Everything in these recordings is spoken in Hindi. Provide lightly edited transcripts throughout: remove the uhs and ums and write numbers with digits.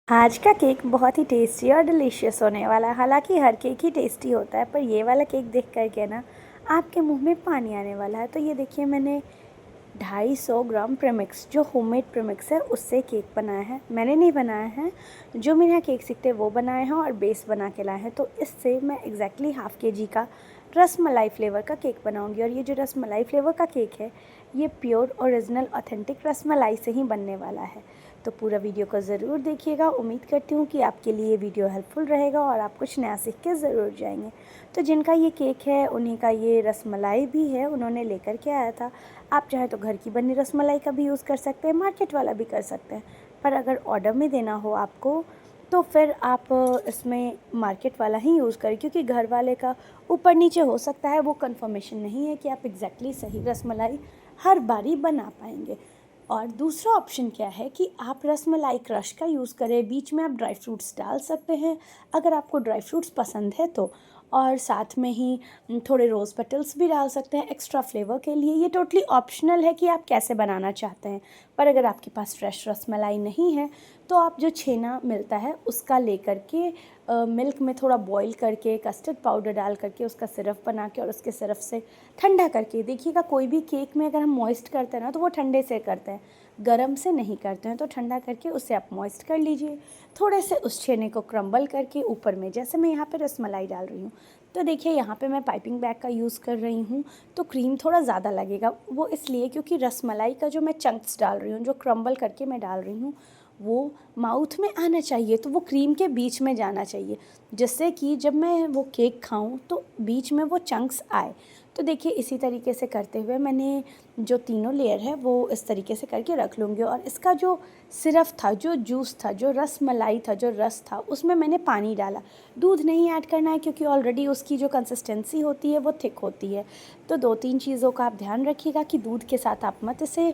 आज का केक बहुत ही टेस्टी और डिलीशियस होने वाला है। हालांकि हर केक ही टेस्टी होता है, पर ये वाला केक देख करके ना आपके मुंह में पानी आने वाला है। तो ये देखिए, मैंने 250 ग्राम प्रेमिक्स, जो होममेड प्रेमिक्स है, उससे केक बनाया है। मैंने नहीं बनाया है, जो मेरे यहाँ केक सीखते हैं वो बनाए हैं और बेस बना के लाए हैं। तो इससे मैं एग्जैक्टली हाफ के जी का रसमलाई फ्लेवर का केक बनाऊंगी। और ये जो रसमलाई फ्लेवर का केक है, ये प्योर ओरिजिनल ऑथेंटिक रसमलाई से ही बनने वाला है। तो पूरा वीडियो को ज़रूर देखिएगा। उम्मीद करती हूँ कि आपके लिए वीडियो हेल्पफुल रहेगा और आप कुछ नया सीख के ज़रूर जाएंगे। तो जिनका ये केक है, उन्हीं का ये रसमलाई भी है, उन्होंने लेकर के आया था। आप चाहे तो घर की बनी रसमलाई का भी यूज़ कर सकते हैं, मार्केट वाला भी कर सकते हैं। पर अगर ऑर्डर में देना हो आपको, तो फिर आप इसमें मार्केट वाला ही यूज़ करें, क्योंकि घर वाले का ऊपर नीचे हो सकता है, वो कंफर्मेशन नहीं है कि आप एग्जैक्टली सही रसमलाई हर बारी बना पाएंगे। और दूसरा ऑप्शन क्या है कि आप रसमलाई क्रश का यूज़ करें, बीच में आप ड्राई फ्रूट्स डाल सकते हैं अगर आपको ड्राई फ्रूट्स पसंद है तो। और साथ में ही थोड़े रोज़ पेटल्स भी डाल सकते हैं एक्स्ट्रा फ्लेवर के लिए। ये टोटली ऑप्शनल है कि आप कैसे बनाना चाहते हैं। पर अगर आपके पास फ्रेश रसमलाई नहीं है, तो आप जो छेना मिलता है उसका लेकर के मिल्क में थोड़ा बॉईल करके कस्टर्ड पाउडर डाल करके उसका सिरप बना के और उसके सिरप से ठंडा करके देखिएगा। कोई भी केक में अगर हम मॉइस्ट करते हैं ना, तो वो ठंडे से करते हैं, गरम से नहीं करते हैं। तो ठंडा करके उसे आप मॉइस्ट कर लीजिए। थोड़े से उस छेने को क्रम्बल करके ऊपर में, जैसे मैं यहाँ पे रसमलाई डाल रही हूँ, तो देखिए यहाँ पे मैं पाइपिंग बैग का यूज़ कर रही हूँ, तो क्रीम थोड़ा ज़्यादा लगेगा। वो इसलिए क्योंकि रसमलाई का जो मैं चंक्स डाल रही हूँ, जो क्रम्बल करके मैं डाल रही हूँ, वो माउथ में आना चाहिए, तो वो क्रीम के बीच में जाना चाहिए, जिससे कि जब मैं वो केक खाऊं तो बीच में वो चंक्स आए। तो देखिए, इसी तरीके से करते हुए मैंने जो तीनों लेयर है वो इस तरीके से करके रख लूँगी। और इसका जो सिरप था, जो जूस था, जो रस मलाई था, जो रस था, उसमें मैंने पानी डाला। दूध नहीं ऐड करना है, क्योंकि ऑलरेडी उसकी जो कंसिस्टेंसी होती है वो थिक होती है। तो 2-3 चीज़ों का आप ध्यान रखिएगा कि दूध के साथ आप मत इसे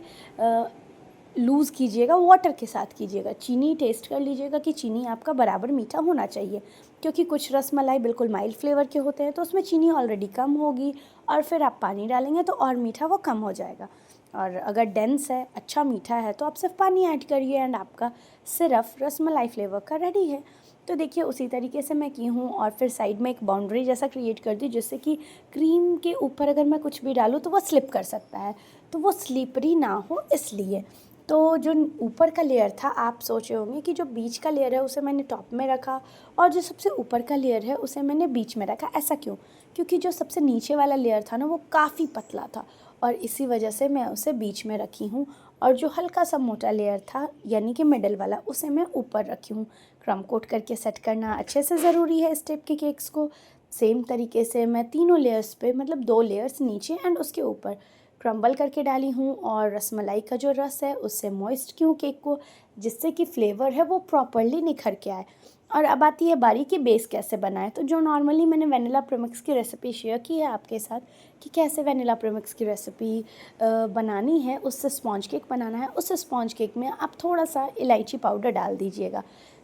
लूज़ कीजिएगा, वाटर के साथ कीजिएगा। चीनी टेस्ट कर लीजिएगा कि चीनी आपका बराबर मीठा होना चाहिए, क्योंकि कुछ रसमलाई बिल्कुल माइल्ड फ्लेवर के होते हैं, तो उसमें चीनी ऑलरेडी कम होगी, और फिर आप पानी डालेंगे तो और मीठा वो कम हो जाएगा। और अगर डेंस है, अच्छा मीठा है, तो आप सिर्फ पानी ऐड करिए एंड आपका सिर्फ रसमलाई फ्लेवर का रेडी है। तो देखिए, उसी तरीके से मैं की हूँ। और फिर साइड में एक बाउंड्री जैसा क्रिएट कर दी, जिससे कि क्रीम के ऊपर अगर मैं कुछ भी डालूँ तो वो स्लिप कर सकता है, तो वो स्लिपरी ना हो इसलिए। तो जो ऊपर का लेयर था, आप सोचे होंगे कि जो बीच का लेयर है उसे मैंने टॉप में रखा और जो सबसे ऊपर का लेयर है उसे मैंने बीच में रखा। ऐसा क्यों? क्योंकि जो सबसे नीचे वाला लेयर था ना, वो काफ़ी पतला था, और इसी वजह से मैं उसे बीच में रखी हूँ। और जो हल्का सा मोटा लेयर था, यानी कि मिडल वाला, उसे मैं ऊपर रखी हूँ। क्रम कोट करके सेट करना अच्छे से ज़रूरी है इस टाइप के केक्स को। सेम तरीके से मैं तीनों लेयर्स पे, मतलब 2 लेयर्स नीचे एंड उसके ऊपर क्रम्बल करके डाली हूँ। और रसमलाई का जो रस है उससे मॉइस्ट क्यों केक को, जिससे कि फ्लेवर है वो प्रॉपरली निखर के आए। और अब आती है बारी कि बेस कैसे बनाए। तो जो नॉर्मली मैंने वेनिला प्रीमिक्स की रेसिपी शेयर की है आपके साथ, कि कैसे वेनिला प्रीमिक्स की रेसिपी बनानी है, उससे स्पॉन्ज केक बनाना है, उस स्पॉन्ज केक में आप थोड़ा सा इलायची पाउडर डाल दीजिएगा।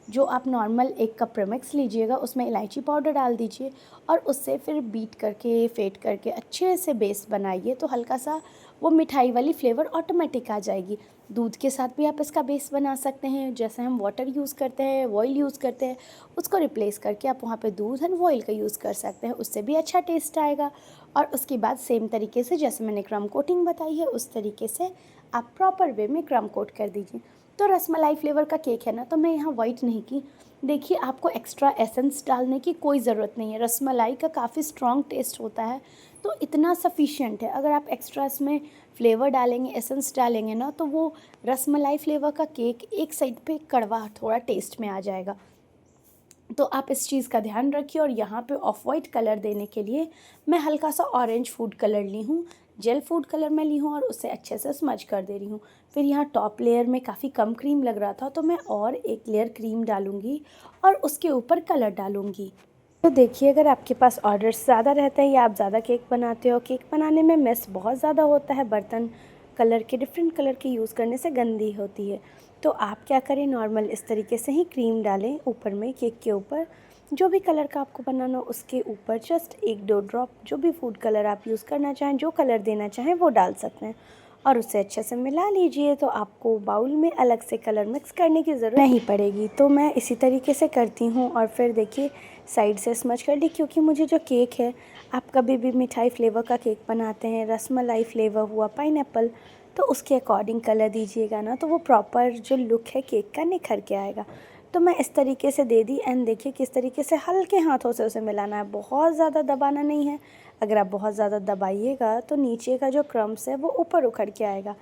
जो आप नॉर्मल 1 कप प्रीमिक्स लीजिएगा, उसमें इलायची पाउडर डाल दीजिए और उससे फिर बीट करके, फेट करके अच्छे से बेस बनाइए, तो हल्का सा वो मिठाई वाली फ्लेवर ऑटोमेटिक आ जाएगी। दूध के साथ भी आप इसका बेस बना सकते हैं, जैसे हम वाटर यूज़ करते हैं, ऑयल यूज़ करते हैं, उसको रिप्लेस करके आप वहाँ पे दूध एंड ऑयल का यूज़ कर सकते हैं, उससे भी अच्छा टेस्ट आएगा। और उसके बाद सेम तरीके से जैसे मैंने क्रम कोटिंग बताई है, उस तरीके से आप प्रॉपर वे में क्रम कोट कर दीजिए। तो रसमलाई फ्लेवर का केक है ना, तो मैं यहाँ वाइट नहीं की। देखिए, आपको एक्स्ट्रा एसेंस डालने की कोई ज़रूरत नहीं है, रसमलाई का काफ़ी स्ट्रॉन्ग टेस्ट होता है, तो इतना सफिशिएंट है। अगर आप एक्स्ट्रा इसमें फ्लेवर डालेंगे, एसेंस डालेंगे ना, तो वो रसमलाई फ्लेवर का केक एक साइड पे कड़वा थोड़ा टेस्ट में आ जाएगा। तो आप इस चीज़ का ध्यान रखिए। और यहाँ पे ऑफ वाइट कलर देने के लिए मैं हल्का सा ऑरेंज फूड कलर ली हूँ, जेल फूड कलर मैं ली हूँ, और उसे अच्छे से स्मज कर दे रही हूँ। फिर यहाँ टॉप लेयर में काफ़ी कम क्रीम लग रहा था, तो मैं और एक लेयर क्रीम डालूँगी और उसके ऊपर कलर डालूँगी। तो देखिए, अगर आपके पास ऑर्डर्स ज़्यादा रहते हैं या आप ज़्यादा केक बनाते हो, केक बनाने में मेस बहुत ज़्यादा होता है, बर्तन कलर के, डिफरेंट कलर के यूज़ करने से गंदी होती है, तो आप क्या करें, नॉर्मल इस तरीके से ही क्रीम डालें ऊपर में, केक के ऊपर जो भी कलर का आपको बनाना हो उसके ऊपर जस्ट 1-2 ड्रॉप जो भी फूड कलर आप यूज़ करना चाहें, जो कलर देना चाहें वो डाल सकते हैं। और उसे अच्छे से मिला लीजिए। तो आपको बाउल में अलग से कलर मिक्स करने की ज़रूरत नहीं पड़ेगी। तो मैं इसी तरीके से करती हूँ। और फिर देखिए साइड से स्मच कर ली, क्योंकि मुझे जो केक है, आप कभी भी मिठाई फ्लेवर का केक बनाते हैं, रसमलाई फ्लेवर हुआ, पाइनएप्पल, तो उसके अकॉर्डिंग कलर दीजिएगा ना, तो वो प्रॉपर जो लुक है केक का निखर के आएगा। तो मैं इस तरीके से दे दी। एंड देखिए किस तरीके से हल्के हाथों से उसे मिलाना है, बहुत ज़्यादा दबाना नहीं है। अगर आप बहुत ज़्यादा दबाइएगा तो नीचे का जो क्रम्स है वो ऊपर उखड़ के आएगा।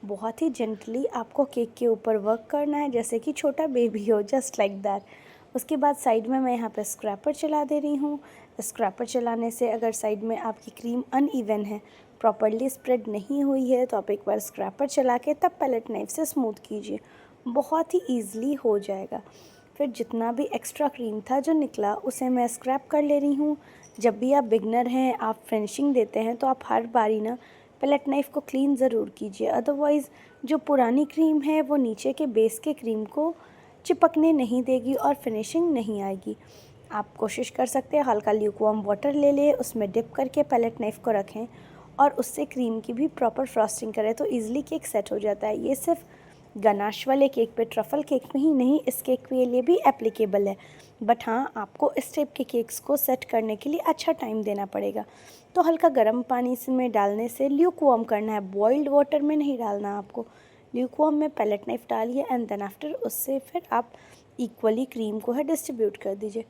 बहुत ही जेंटली आपको केक के ऊपर वर्क करना है, जैसे कि छोटा बेबी हो, जस्ट लाइक दैट। उसके बाद साइड में मैं यहाँ पे स्क्रैपर चला दे रही हूँ। स्क्रैपर चलाने से अगर साइड में आपकी क्रीम अनइवन है, प्रॉपरली स्प्रेड नहीं हुई है, तो आप एक बार स्क्रैपर चला के तब पैलेट नाइफ से स्मूथ कीजिए, बहुत ही ईज़िली हो जाएगा। फिर जितना भी एक्स्ट्रा क्रीम था जो निकला, उसे मैं स्क्रैप कर ले रही हूँ। जब भी आप बिगनर हैं, आप फिनिशिंग देते हैं, तो आप हर बारी ना पैलेट नाइफ़ को क्लीन ज़रूर कीजिए, अदरवाइज़ जो पुरानी क्रीम है वो नीचे के बेस के क्रीम को चिपकने नहीं देगी और फिनिशिंग नहीं आएगी। आप कोशिश कर सकते हैं हल्का ल्यूकवार्म वाटर ले लें, उसमें डिप करके पैलेट नाइफ़ को रखें और उससे क्रीम की भी प्रॉपर फ्रॉस्टिंग करें, तो ईज़िली केक सेट हो जाता है। ये सिर्फ गनाश वाले केक पे, ट्रफ़ल केक में ही नहीं, इस केक के लिए भी एप्लीकेबल है। बट हाँ, आपको इस टाइप के केक्स को सेट करने के लिए अच्छा टाइम देना पड़ेगा। तो हल्का गर्म पानी में डालने से ल्यूकवार्म करना है, बॉइल्ड वाटर में नहीं डालना आपको। ल्यूकवार्म में पैलेट नाइफ डालिए एंड देन आफ्टर उससे फिर आप इक्वली क्रीम को है डिस्ट्रीब्यूट कर दीजिए।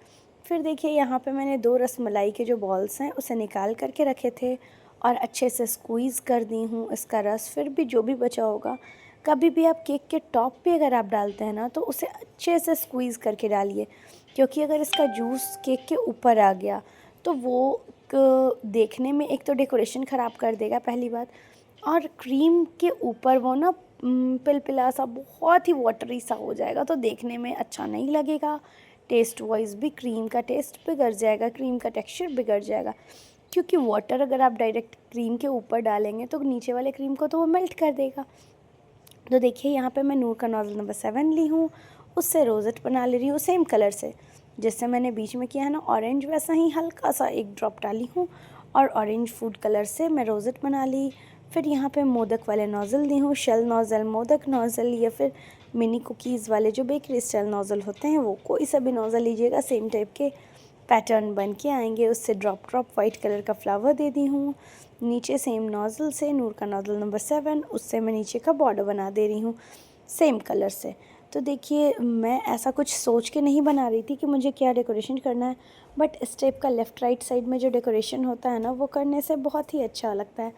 फिर देखिए यहाँ पे मैंने 2 रसमलाई के जो बॉल्स हैं उसे निकाल करके रखे थे और अच्छे से स्क्वीज़ कर दी हूँ इसका रस। फिर भी जो भी बचा होगा, कभी भी आप केक के टॉप पे अगर आप डालते हैं ना, तो उसे अच्छे से स्क्वीज़ करके डालिए, क्योंकि अगर इसका जूस केक के ऊपर आ गया तो वो देखने में एक तो डेकोरेशन ख़राब कर देगा पहली बात, और क्रीम के ऊपर वो ना पिलपिला सा बहुत ही वाटरी सा हो जाएगा, तो देखने में अच्छा नहीं लगेगा। टेस्ट वाइज भी क्रीम का टेस्ट बिगड़ जाएगा, क्रीम का टेक्सचर बिगड़ जाएगा, क्योंकि वाटर अगर आप डायरेक्ट क्रीम के ऊपर डालेंगे तो नीचे वाले क्रीम को तो वो मेल्ट कर देगा। तो देखिए यहाँ पे मैं नूर का नॉज़ल नंबर 7 ली हूँ, उससे रोज़ेट बना ले रही हूँ सेम कलर से, जिससे मैंने बीच में किया है ना ऑरेंज, वैसा ही हल्का सा एक ड्रॉप डाली हूँ और ऑरेंज फूड कलर से मैं रोज़ेट बना ली। फिर यहाँ पे मोदक वाले नॉज़ल दी हूँ, शेल नॉज़ल, मोदक नॉज़ल या फिर मिनी कुकीज़ वाले जो बेकरी स्टाइल नॉज़ल होते हैं, वो कोई सा भी नॉज़ल लीजिएगा, सेम टाइप के पैटर्न बन के आएंगे। उससे ड्रॉप ड्रॉप वाइट कलर का फ्लावर दे दी हूँ। नीचे सेम नॉज़ल से, नूर का नॉज़ल नंबर 7, उससे मैं नीचे का बॉर्डर बना दे रही हूँ सेम कलर से। तो देखिए मैं ऐसा कुछ सोच के नहीं बना रही थी कि मुझे क्या डेकोरेशन करना है, बट इस टाइप का लेफ़्ट राइट साइड में जो डेकोरेशन होता है ना, वो करने से बहुत ही अच्छा लगता है।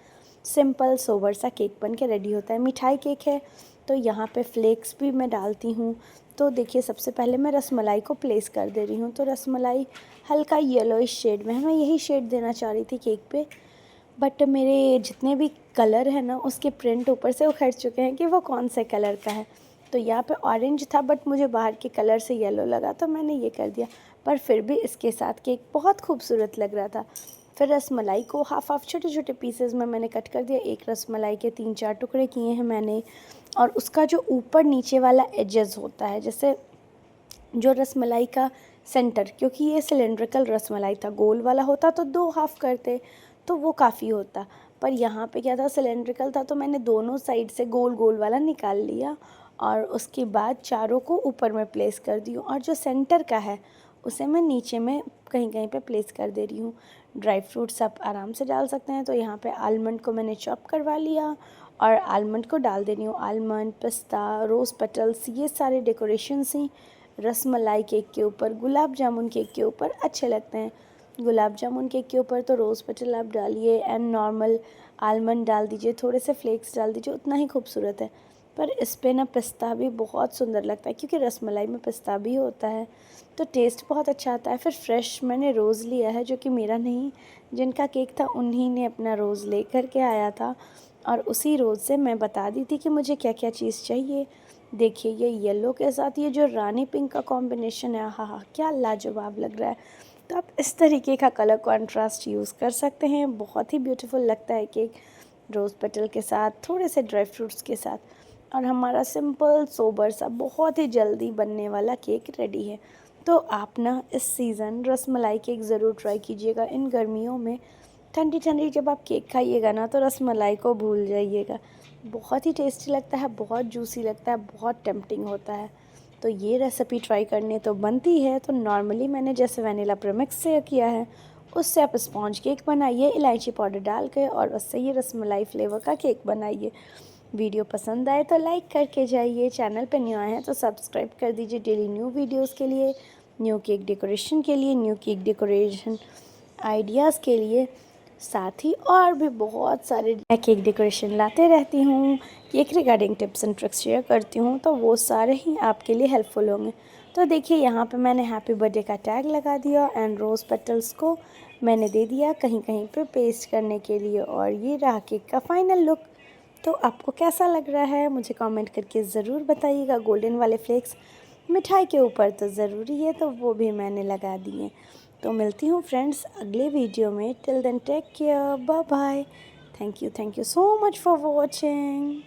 सिंपल सोबर सा केक बन के रेडी होता है। मिठाई केक है तो यहाँ पे फ्लेक्स भी मैं डालती हूँ। तो देखिए सबसे पहले मैं रसमलाई को प्लेस कर दे रही हूँ। तो रसमलाई हल्का येलोइश शेड में है, मैं यही शेड देना चाह रही थी केक पे, बट मेरे जितने भी कलर है ना, उसके प्रिंट ऊपर से उखड़ चुके हैं कि वो कौन से कलर का है। तो यहाँ पे ऑरेंज था, बट मुझे बाहर के कलर से येलो लगा, तो मैंने ये कर दिया, पर फिर भी इसके साथ केक बहुत खूबसूरत लग रहा था। फिर रसमलाई को हाफ छोटे छोटे पीसेस में मैंने कट कर दिया। एक रसमलाई के 3-4 टुकड़े किए हैं मैंने, और उसका जो ऊपर नीचे वाला एजेस होता है, जैसे जो रसमलाई का सेंटर, क्योंकि ये सिलेंड्रिकल रसमलाई था, गोल वाला होता तो 2 हाफ़ करते तो वो काफ़ी होता, पर यहाँ पे क्या था, सिलेंड्रिकल था, तो मैंने दोनों साइड से गोल गोल वाला निकाल लिया और उसके बाद चारों को ऊपर में प्लेस कर दी हूँ, और जो सेंटर का है उसे मैं नीचे में कहीं कहीं पे प्लेस कर दे रही हूँ। ड्राई फ्रूट्स आप आराम से डाल सकते हैं, तो यहाँ पे आलमंड को मैंने चॉप करवा लिया और आलमंड को डाल दे रही हूँ। आलमंड, पिस्ता, रोज़ पेटल्स, ये सारे डेकोरेशंस ही रसमलाई केक के ऊपर, गुलाब जामुन केक के ऊपर अच्छे लगते हैं। गुलाब जामुन केक के ऊपर तो रोज़ पेटल आप डालिए एंड नॉर्मल आलमंड डाल दीजिए, थोड़े से फ्लेक्स डाल दीजिए, उतना ही खूबसूरत है। पर इस पे ना पिस्ता भी बहुत सुंदर लगता है, क्योंकि रसमलाई में पिस्ता भी होता है, तो टेस्ट बहुत अच्छा आता है। फिर फ्रेश मैंने रोज़ लिया है, जो कि मेरा नहीं, जिनका केक था उन्हीं ने अपना रोज़ ले कर के आया था, और उसी रोज़ से मैं बता दी थी कि मुझे क्या क्या चीज़ चाहिए। देखिए ये येलो के साथ ये जो रानी पिंक का कॉम्बिनेशन है, हाँ हाँ क्या लाजवाब लग रहा है। तो आप इस तरीके का कलर कॉन्ट्रास्ट यूज़ कर सकते हैं, बहुत ही ब्यूटीफुल लगता है केक रोज़ पेटल के साथ, थोड़े से ड्राई फ्रूट्स के साथ, और हमारा सिंपल सोबर सा बहुत ही जल्दी बनने वाला केक रेडी है। तो आप ना इस सीज़न रसमलाई केक ज़रूर ट्राई कीजिएगा इन गर्मियों में। ठंडी ठंडी जब आप केक खाइएगा ना, तो रसमलाई को भूल जाइएगा, बहुत ही टेस्टी लगता है, बहुत जूसी लगता है, बहुत टेम्पटिंग होता है। तो ये रेसिपी ट्राई करने तो बनती है। तो नॉर्मली मैंने जैसे वनीला प्रीमिक्स से किया है, उससे आप स्पॉन्ज केक बनाइए इलायची पाउडर डाल के, और उससे ये रसमलाई फ्लेवर का केक बनाइए। वीडियो पसंद आए तो लाइक करके जाइए, चैनल पर न्यू आए हैं तो सब्सक्राइब कर दीजिए डेली न्यू वीडियोज़ के लिए, न्यू केक डेकोरेशन के लिए, न्यू केक डेकोरेशन आइडियाज़ के लिए। साथ ही और भी बहुत सारे मैं केक डेकोरेशन लाते रहती हूँ, cake regarding tips and tricks share करती हूँ, तो वो सारे ही आपके लिए हेल्पफुल होंगे। तो देखिए यहाँ पे मैंने हैप्पी बर्थडे का टैग लगा दिया एंड रोज़ पेटल्स को मैंने दे दिया कहीं कहीं पे पेस्ट करने के लिए। और ये रहा केक का फाइनल लुक। तो आपको कैसा लग रहा है मुझे कमेंट करके ज़रूर बताइएगा। गोल्डन वाले फ्लेक्स मिठाई के ऊपर तो ज़रूरी है, तो वो भी मैंने लगा दिए। तो मिलती हूँ फ्रेंड्स अगले वीडियो में। Till then take care, bye bye. Thank you so much for watching.